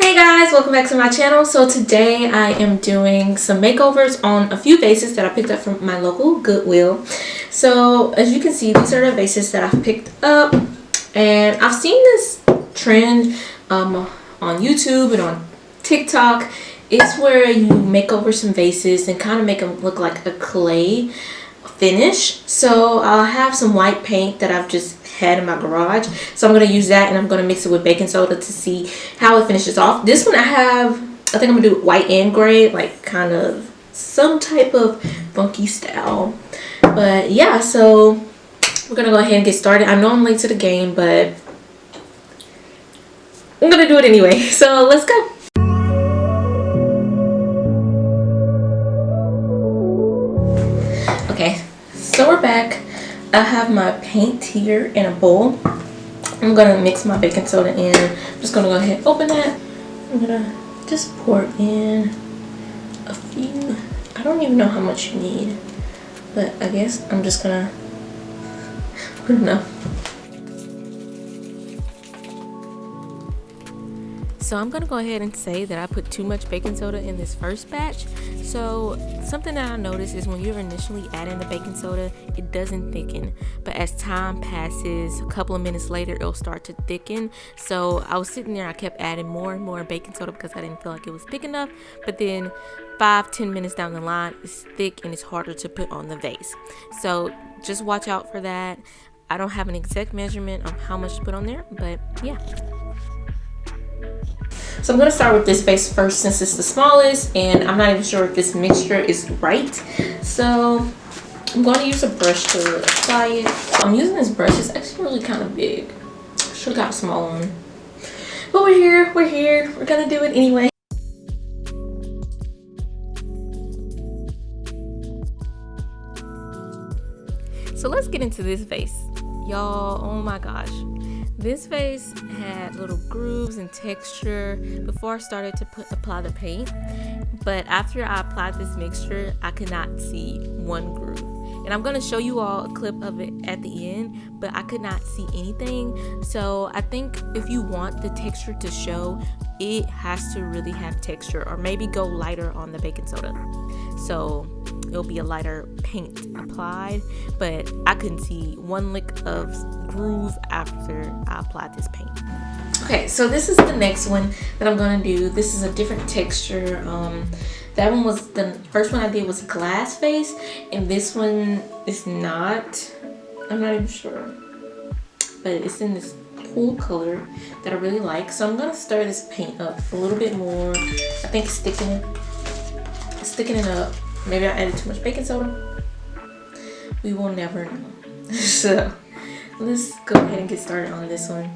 Hey guys, welcome back to my channel. So today I am doing some makeovers on a few vases that I picked up from my local Goodwill. So as you can see, these are the vases that I've picked up, and I've seen this trend on YouTube and on TikTok. It's where you make over some vases and kind of make them look like a clay finish. So I'll have some white paint that I've just had in my garage, so I'm going to use that and I'm going to mix it with baking soda to see how it finishes off. This one I think I'm going to do white and gray, like kind of some type of funky style. But yeah, so we're going to go ahead and get started. I know I'm late to the game, but I'm going to do it anyway. So let's go. Okay, so we're back. I have my paint here in a bowl. I'm gonna mix my baking soda in. I'm just gonna go ahead and open that. I'm gonna just pour in a few. I don't even know how much you need, but I guess I'm just gonna put enough. So I'm gonna go ahead and say that I put too much baking soda in this first batch. So something that I noticed is when you're initially adding the baking soda, it doesn't thicken. But as time passes, a couple of minutes later, it'll start to thicken. So I was sitting there, I kept adding more and more baking soda because I didn't feel like it was thick enough. But then 5-10 minutes down the line, it's thick and it's harder to put on the vase. So just watch out for that. I don't have an exact measurement on how much to put on there, but yeah. So I'm going to start with this vase first since it's the smallest, and I'm not even sure if this mixture is right. So I'm going to use a brush to apply it. So I'm using this brush. It's actually really kind of big. Should have got a small one. But we're here. We're going to do it anyway. So let's get into this vase. Y'all, oh my gosh. This vase had little grooves and texture before I started to apply the paint, but after I applied this mixture, I could not see one groove. And I'm going to show you all a clip of it at the end, but I could not see anything. So I think if you want the texture to show, it has to really have texture, or maybe go lighter on the baking soda. So it'll be a lighter paint applied, but I couldn't see one lick of groove after I applied this paint. Okay, so this is the next one that I'm gonna do. This is a different texture. That one was the first one I did was glass vase, and this one is not. I'm not even sure, but it's in this cool color that I really like. So I'm gonna stir this paint up a little bit more. I think it's sticking it up. Maybe I added too much baking soda. We will never know. So let's go ahead and get started on this one.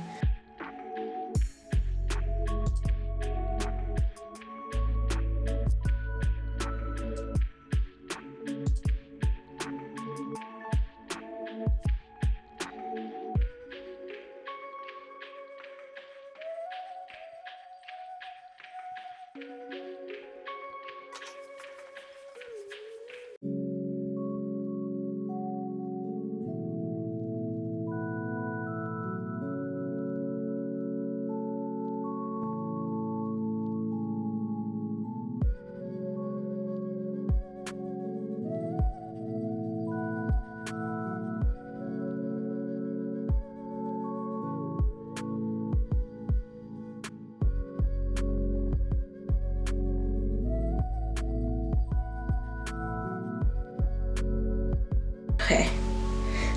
Okay,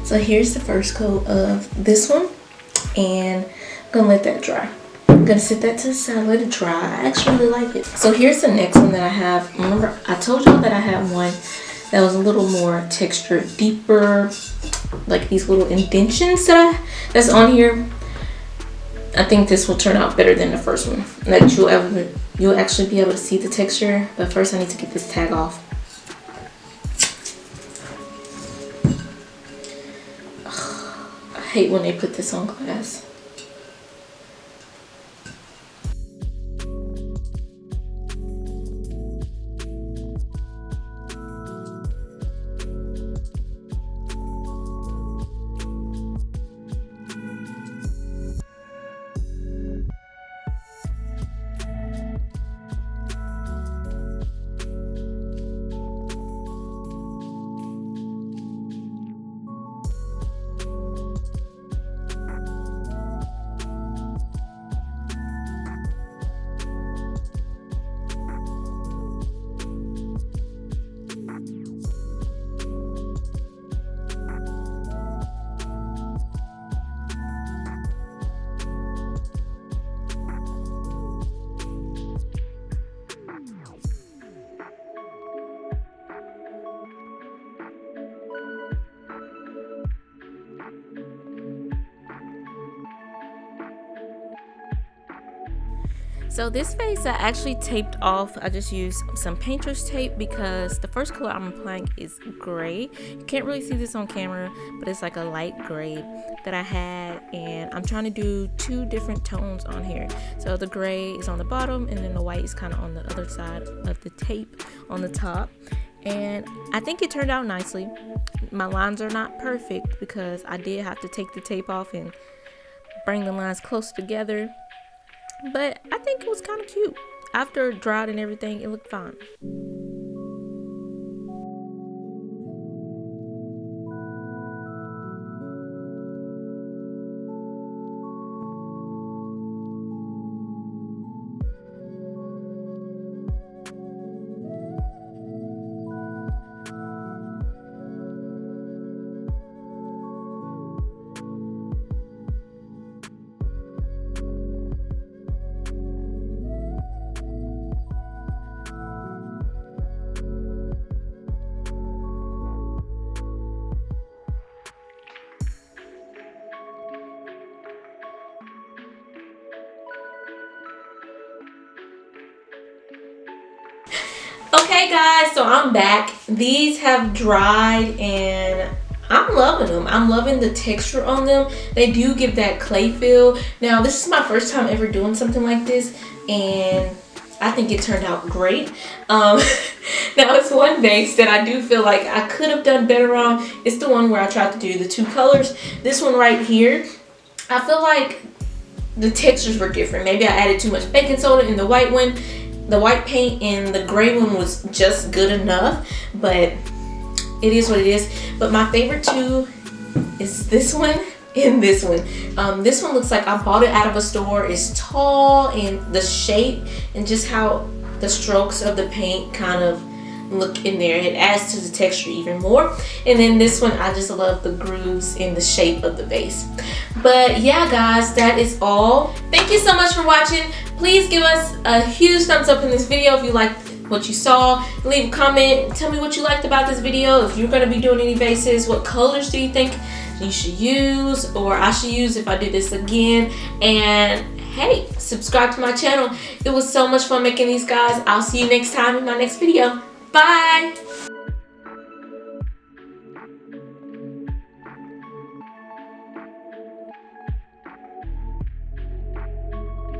so here's the first coat of this one, and I'm gonna let that dry. I'm gonna set that to the side, let it dry. I actually really like it. So here's the next one that I have. Remember, I told y'all that I had one that was a little more textured, deeper, like these little indentions that's on here. I think this will turn out better than the first one. That you'll actually be able to see the texture. But first, I need to get this tag off. I hate when they put this on glass. So this vase I actually taped off. I just used some painter's tape because the first color I'm applying is gray. You can't really see this on camera, but it's like a light gray that I had, and I'm trying to do 2 different tones on here. So the gray is on the bottom and then the white is kind of on the other side of the tape on the top. And I think it turned out nicely. My lines are not perfect because I did have to take the tape off and bring the lines close together. But I think it was kind of cute. After it dried and everything, it looked fine. Okay guys, so I'm back. These have dried and I'm loving them. I'm loving the texture on them. They do give that clay feel. Now this is my first time ever doing something like this and I think it turned out great. Now it's one vase that I do feel like I could have done better on. It's the one where I tried to do the 2 colors. This one right here, I feel like the textures were different. Maybe I added too much baking soda in the white one. The white paint and the gray one was just good enough, but it is what it is. But my favorite 2 is this one and this one. This one looks like I bought it out of a store. It's tall, and the shape and just how the strokes of the paint kind of look in there, it adds to the texture even more. And then this one, I just love the grooves in the shape of the vase. But yeah guys, that is all. Thank you so much for watching. Please give us a huge thumbs up in this video if you liked what you saw. Leave a comment, tell me what you liked about this video. If you're going to be doing any vases, what colors do you think you should use or I should use if I do this again. And hey, subscribe to my channel. It was so much fun making these, guys. I'll see you next time in my next video. Bye!